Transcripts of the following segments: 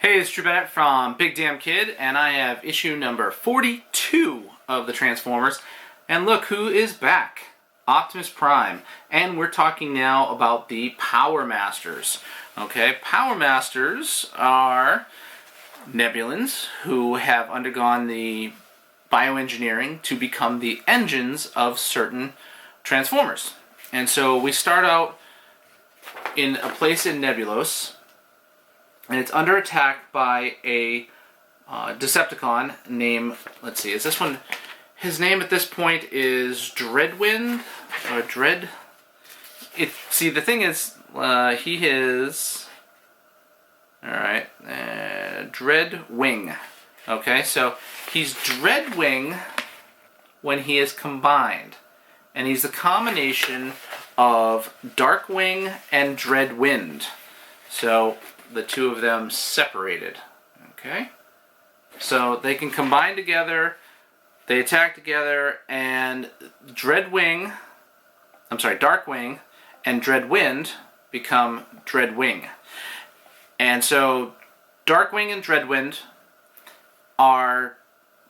Hey, it's DreadWind from Big Damn Kid, and I have issue number 42 of the Transformers. And look who is back. Optimus Prime. And we're talking now about the Powermasters. Okay, Powermasters are Nebulans who have undergone the bioengineering to become the engines of certain Transformers. And so we start out in a place in Nebulos, and it's under attack by a Decepticon named, let's see, is this one, his name at this point is DreadWind, or Dread, see the thing is, he is, alright, DreadWing, okay, so he's DreadWing when he is combined, and he's a combination of DarkWing and DreadWind, so the two of them separated. Okay? So they can combine together, they attack together, and Darkwing and DreadWind become DreadWing. And so DarkWing and DreadWind are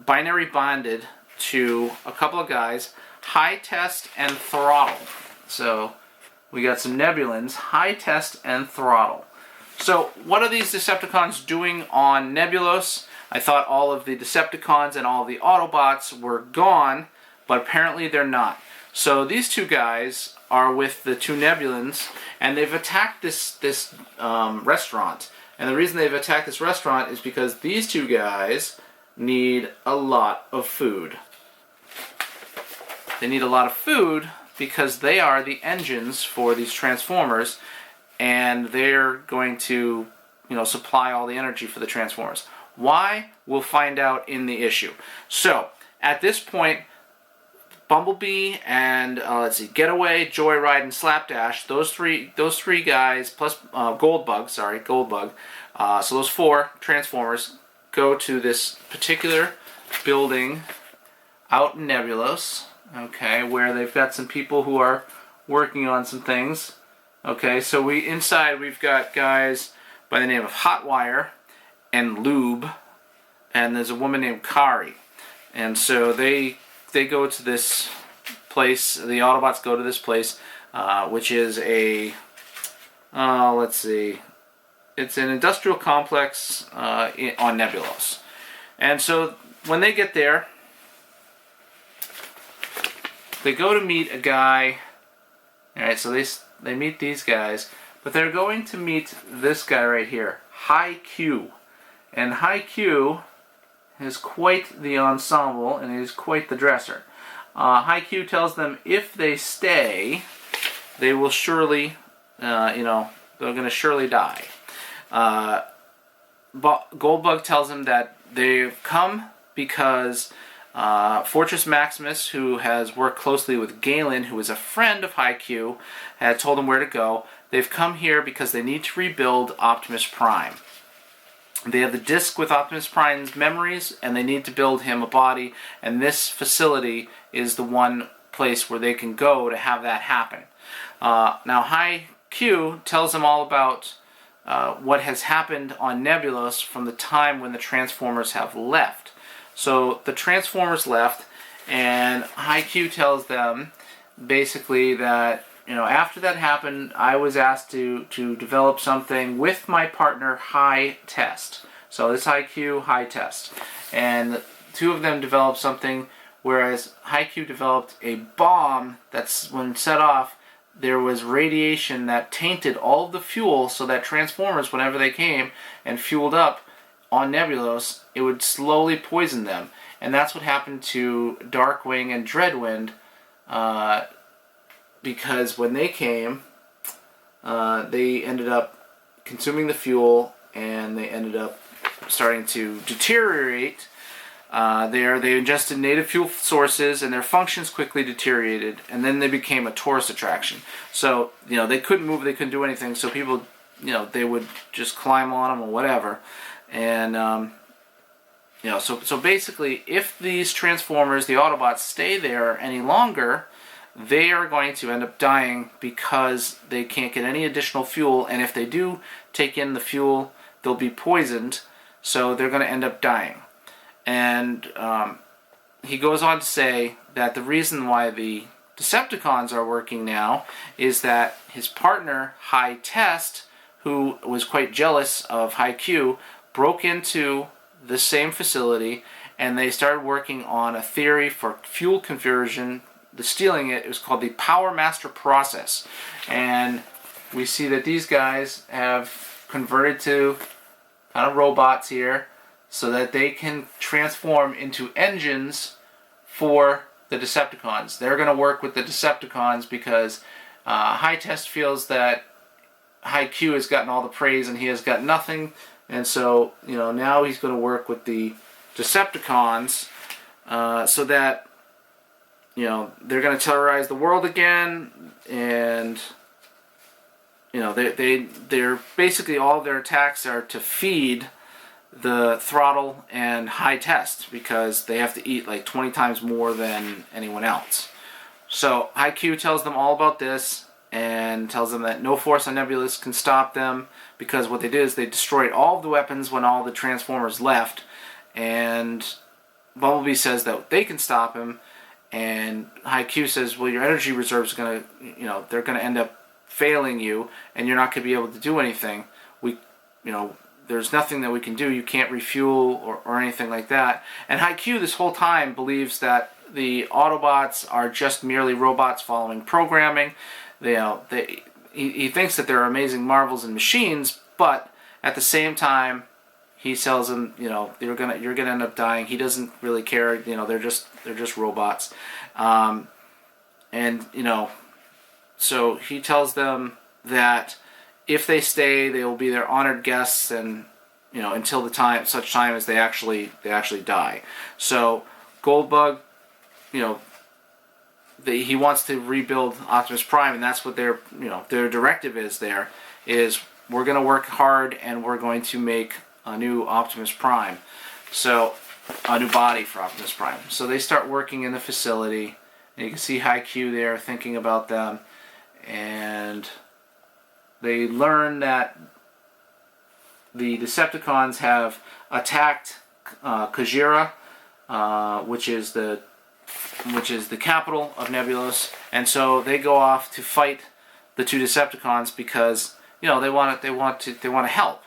binary bonded to a couple of guys, Hi-Test and Throttle. So we got some Nebulans, Hi-Test and Throttle. So what are these Decepticons doing on Nebulos? I thought all of the Decepticons and all of the Autobots were gone, but apparently they're not. So these two guys are with the two Nebulans, and they've attacked this restaurant. And the reason they've attacked this restaurant is because these two guys need a lot of food. They need a lot of food because they are the engines for these Transformers, and they're going to, supply all the energy for the Transformers. Why? We'll find out in the issue. So, at this point, Bumblebee and, Getaway, Joyride, and Slapdash, those three guys, plus Goldbug, so those four Transformers go to this particular building out in Nebulos, okay, where they've got some people who are working on some things. Okay, so inside we've got guys by the name of Hotwire and Lube, and there's a woman named Kari. And so they go to this place, the Autobots go to this place, which is it's an industrial complex on Nebulos. And so when they get there, they go to meet a guy. Alright, so they meet these guys, but they're going to meet this guy right here, Hi-Q. And Hi-Q is quite the ensemble, and he's quite the dresser. Hi-Q tells them if they stay, they will surely, they're going to surely die. But Goldbug tells them that they've come because Fortress Maximus, who has worked closely with Galen, who is a friend of Hi-Q, had told them where to go. They've come here because they need to rebuild Optimus Prime. They have the disc with Optimus Prime's memories, and they need to build him a body, and this facility is the one place where they can go to have that happen. Now, Hi-Q tells them all about what has happened on Nebulos from the time when the Transformers have left. So the Transformers left, and Hi-Q tells them basically that, after that happened, I was asked to develop something with my partner Hi-Test. So this Hi-Q, Hi-Test. And the two of them developed something, whereas Hi-Q developed a bomb that's, when set off, there was radiation that tainted all of the fuel, so that Transformers, whenever they came and fueled up on Nebulos, it would slowly poison them. And that's what happened to DarkWing and DreadWind, because when they came, they ended up consuming the fuel, and they ended up starting to deteriorate. They ingested native fuel sources, and their functions quickly deteriorated, and then they became a tourist attraction. So, they couldn't move, they couldn't do anything, so people, they would just climb on them or whatever. And, so basically, if these Transformers, the Autobots, stay there any longer, they are going to end up dying because they can't get any additional fuel, and if they do take in the fuel, they'll be poisoned, so they're going to end up dying. And he goes on to say that the reason why the Decepticons are working now is that his partner, High Test, who was quite jealous of Hi-Q, broke into the same facility, and they started working on a theory for fuel conversion. The stealing it was called the Powermaster process. And we see that these guys have converted to kind of robots here so that they can transform into engines for the Decepticons. They're going to work with the Decepticons because High Test feels that Hi-Q has gotten all the praise and he has got nothing. And so, now he's going to work with the Decepticons so that, they're going to terrorize the world again. And, they're basically all of their attacks are to feed the Throttle and High Test because they have to eat like 20 times more than anyone else. So Hi-Q tells them all about this and tells them that no force on Nebulos can stop them because what they did is they destroyed all of the weapons when all the Transformers left, and Bumblebee says that they can stop him, and Hi-Q says, well, your energy reserves are going to, they're going to end up failing you and you're not going to be able to do anything. There's nothing that we can do. You can't refuel or anything like that. And Hi-Q this whole time believes that the Autobots are just merely robots following programming. He thinks that they're amazing marvels and machines, but at the same time, he tells them, you're gonna end up dying. He doesn't really care. They're just robots, so he tells them that if they stay, they will be their honored guests, and until such time as they actually die. So Goldbug, he wants to rebuild Optimus Prime, and that's what their directive is. We're going to work hard and we're going to make a new Optimus Prime, so a new body for Optimus Prime. So they start working in the facility, and you can see Hi-Q there thinking about them, and they learn that the Decepticons have attacked Kajira, which is the capital of Nebulos, and so they go off to fight the two Decepticons because they want to help.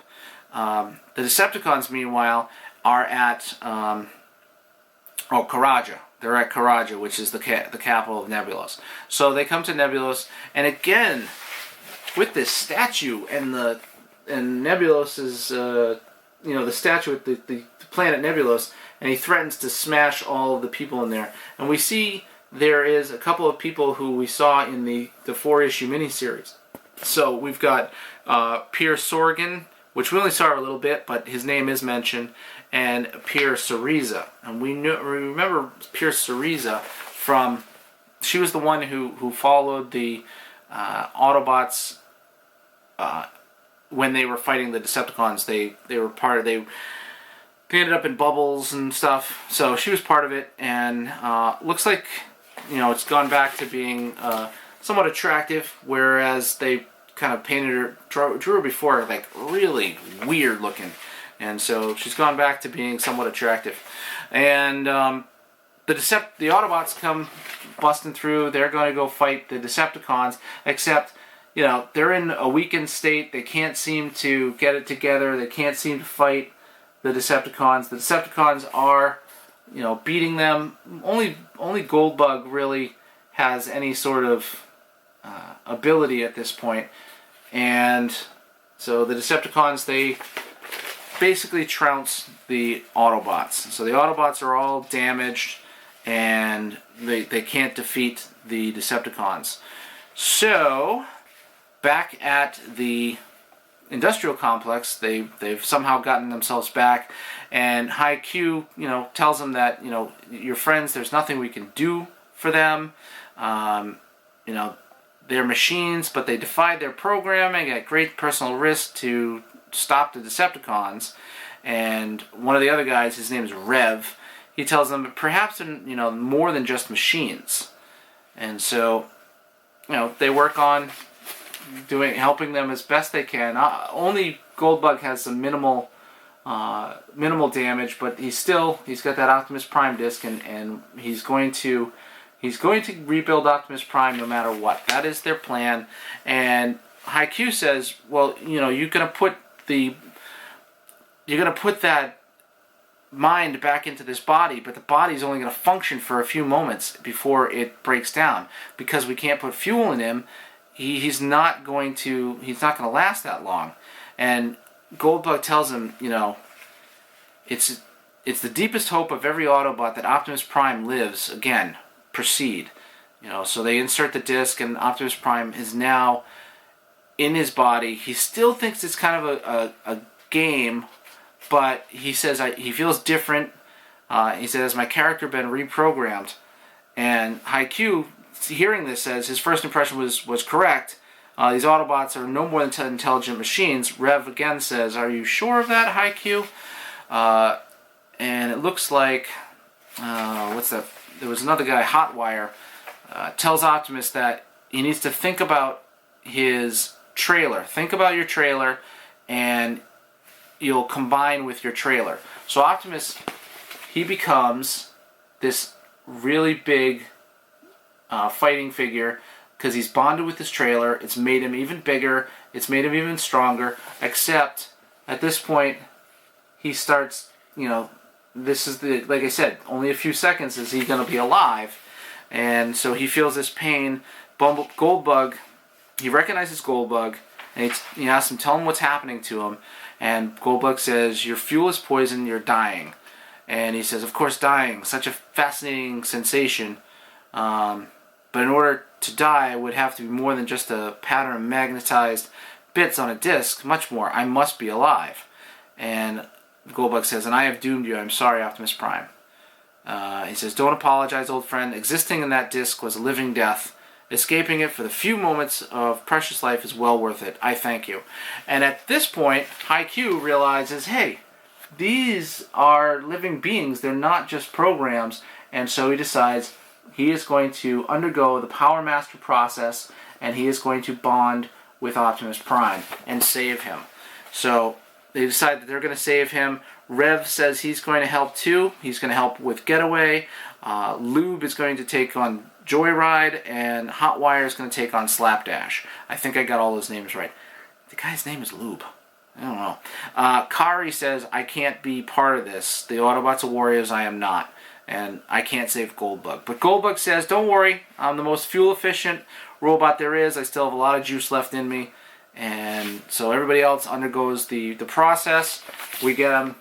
The Decepticons, meanwhile, are at Karaja. They're at Karaja, which is the capital of Nebulos. So they come to Nebulos, and again, with this statue and Nebulos's, the statue at the planet Nebulos, and he threatens to smash all of the people in there. And we see there is a couple of people who we saw in the 4-issue miniseries. So we've got Pierce Sorgan, which we only saw a little bit, but his name is mentioned, and Pierce Cereza. And we remember Pierce Cereza from, she was the one who followed the Autobots when they were fighting the Decepticons. They ended up in bubbles and stuff, so she was part of it, and looks like it's gone back to being somewhat attractive, whereas they kind of painted her, drew her before like really weird looking, and so she's gone back to being somewhat attractive. And the Autobots come busting through. They're going to go fight the Decepticons, except they're in a weakened state. They can't seem to get it together. They can't seem to fight the Decepticons. The Decepticons are, beating them. Only Goldbug really has any sort of ability at this point. And so the Decepticons, they basically trounce the Autobots. So the Autobots are all damaged, and they can't defeat the Decepticons. So back at the industrial complex, they've somehow gotten themselves back, and Hi-Q tells them that your friends, there's nothing we can do for them. They're machines, but they defied their programming at great personal risk to stop the Decepticons. And one of the other guys, his name is Rev, he tells them perhaps they're more than just machines. And so they work on helping them as best they can. Only Goldbug has some minimal damage, but he's got that Optimus Prime disc, and he's going to rebuild Optimus Prime no matter what. That is their plan. And Hi-Q says, well, you're gonna put that mind back into this body, but the body's only going to function for a few moments before it breaks down, because we can't put fuel in him. He's not going to last that long. And Goldbug tells him, it's the deepest hope of every Autobot that Optimus Prime lives. Again, proceed. So they insert the disc, and Optimus Prime is now in his body. He still thinks it's kind of a game, but he says he feels different. He says, my character been reprogrammed. And Hi-Q, hearing this, says his first impression was correct. These Autobots are no more than intelligent machines. Rev again says, are you sure of that, Hi-Q? And it looks like, what's that? There was another guy, Hotwire, tells Optimus that he needs to think about his trailer. Think about your trailer, and you'll combine with your trailer. So Optimus, he becomes this really big fighting figure because he's bonded with his trailer. It's made him even bigger. It's made him even stronger. Except at this point, he starts, this is like I said, only a few seconds is he going to be alive. And so he feels this pain. Goldbug, he recognizes Goldbug, and he asks him, tell him what's happening to him. And Goldbug says, your fuel is poison, you're dying. And he says, of course dying, such a fascinating sensation. But in order to die, it would have to be more than just a pattern of magnetized bits on a disc, much more. I must be alive. And Goldbug says, and I have doomed you, I'm sorry, Optimus Prime. He says, don't apologize, old friend. Existing in that disc was a living death. Escaping it for the few moments of precious life is well worth it. I thank you. And at this point, Hi-Q realizes, hey, these are living beings. They're not just programs. And so he decides he is going to undergo the Powermaster process, and he is going to bond with Optimus Prime and save him. So they decide that they're going to save him. Rev says he's going to help too. He's going to help with Getaway. Lube is going to take on Joyride, and Hotwire is going to take on Slapdash. I think I got all those names right. The guy's name is Lube. I don't know. Kari says, I can't be part of this. The Autobots are warriors, I am not. And I can't save Goldbug. But Goldbug says, don't worry, I'm the most fuel-efficient robot there is. I still have a lot of juice left in me. And so everybody else undergoes the process. We get them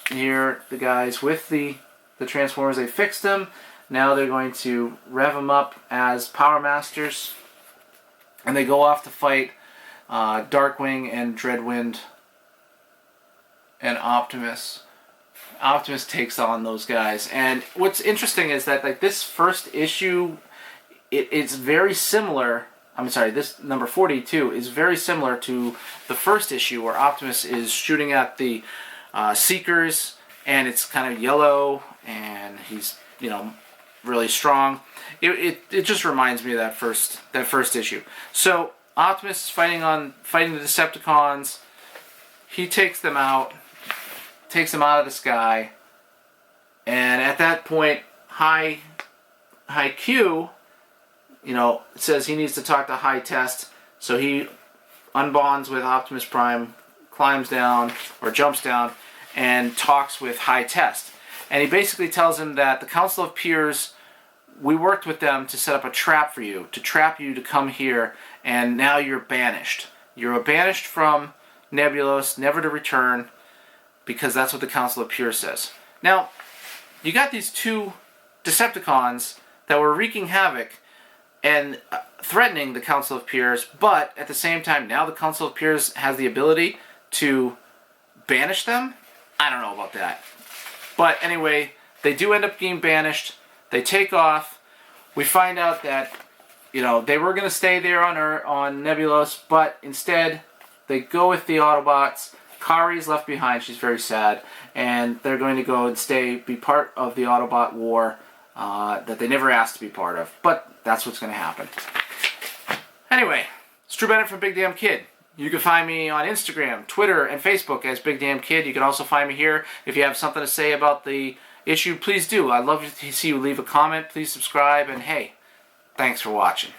here, the guys with the Transformers. They fixed them. Now they're going to rev them up as Powermasters. And they go off to fight DarkWing and DreadWind and Optimus. Optimus takes on those guys. And what's interesting is that like this first issue, it's very similar. I'm sorry, this number 42 is very similar to the first issue where Optimus is shooting at the Seekers, and it's kind of yellow, and he's really strong. It just reminds me of that first issue. So Optimus is fighting the Decepticons. He takes them out of the sky, and at that point, Hi-Q, says he needs to talk to Hi-Test, so he unbonds with Optimus Prime, climbs down or jumps down, and talks with Hi-Test. And he basically tells him that the Council of Peers, we worked with them to set up a trap for you, to trap you to come here, and now you're banished. You're banished from Nebulos, never to return, because that's what the Council of Peers says. Now, you got these two Decepticons that were wreaking havoc and threatening the Council of Peers, but at the same time, now the Council of Peers has the ability to banish them? I don't know about that. But anyway, they do end up getting banished. They take off. We find out that, they were going to stay there on Nebulos, but instead, they go with the Autobots. Kari's left behind. She's very sad. And they're going to go and be part of the Autobot war that they never asked to be part of. But that's what's going to happen. Anyway, it's Drew Bennett from Big Damn Kid. You can find me on Instagram, Twitter, and Facebook as Big Damn Kid. You can also find me here. If you have something to say about the issue, please do. I'd love to see you leave a comment. Please subscribe, and hey, thanks for watching.